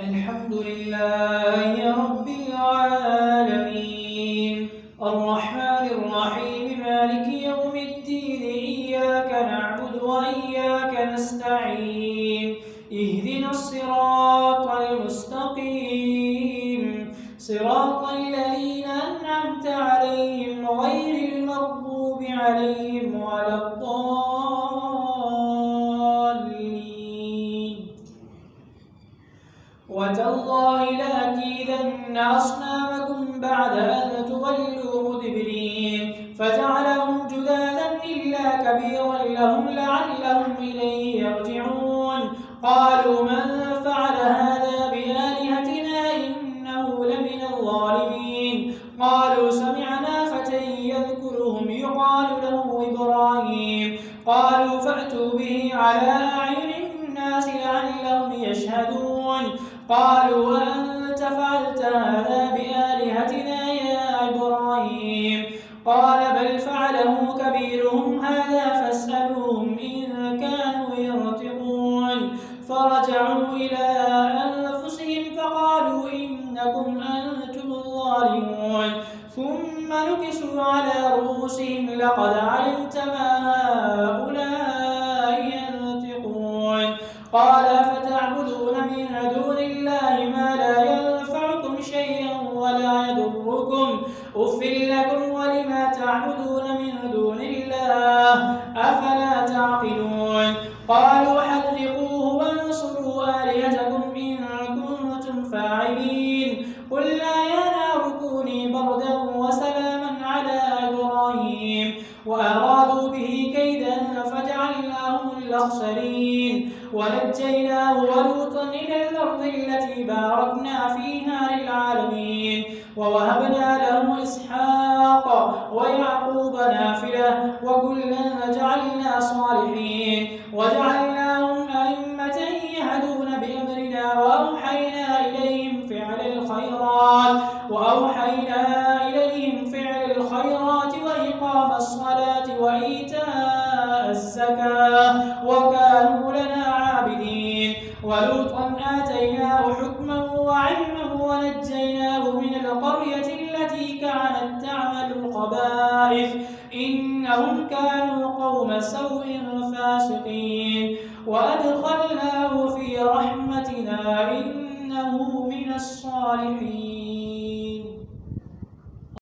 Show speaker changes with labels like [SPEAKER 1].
[SPEAKER 1] الحمد لله رب العالمين الرحمن الرحيم مالك يوم الدين إياك نعبد وإياك نستعين اهدنا الصراط المستقيم صراط الذين أنعمت عليهم غير المغضوب عليهم ولا الضالين وتالله لأكيدن أصنامكم بعد أن تولوا مدبرين فجعلهم جذاذا إلا كبيرا لهم لعلهم إليه يرجعون قالوا من فعل هذا بآلهتنا إنه لمن الظالمين قالوا سمعنا فتى يذكرهم يقال له إبراهيم قالوا فأتوا به على أعين الناس لعلهم يشهدون قالوا أنت فعلت هذا بآلهتنا يا إبراهيم قال بل فعله كبيرهم هذا فاسألوهم إن كانوا ينطقون فرجعوا إلى أنفسهم فقالوا إنكم أنتم الظالمون ثم نكسوا على رؤوسهم لقد علمت ما هؤلاء ينطقون قال فتعبدون من دون الله ما لا ينفعكم شيئا ولا يضركم أف لكم ولما تعبدون من دون الله أفلا تعقلون قالوا حرقوه وانصروا آلهتكم إن كنتم فاعلين قلنا يا نار كوني بردا وسلاما على إبراهيم وأرادوا به كيدا فجعلناهم الأخسرين ونجيناه ولوطا إلى الأرض التي باركنا فيها للعالمين ووهبنا له إسحاق ويعقوب نافلة وكلا جعلنا صالحين وجعلناهم أئمة يهدون بأمرنا وأوحينا إليهم فعل الخيرات وإقام الصلاة وإيتاء الزكاة وكانوا لنا عابدين ولوطا آتيناه حكما وعلما ونجيناه من القرية التي كانت تعمل الخبائث إنهم كانوا قوم سوء فاسقين وأدخلناه في رحمتنا إنه من الصالحين.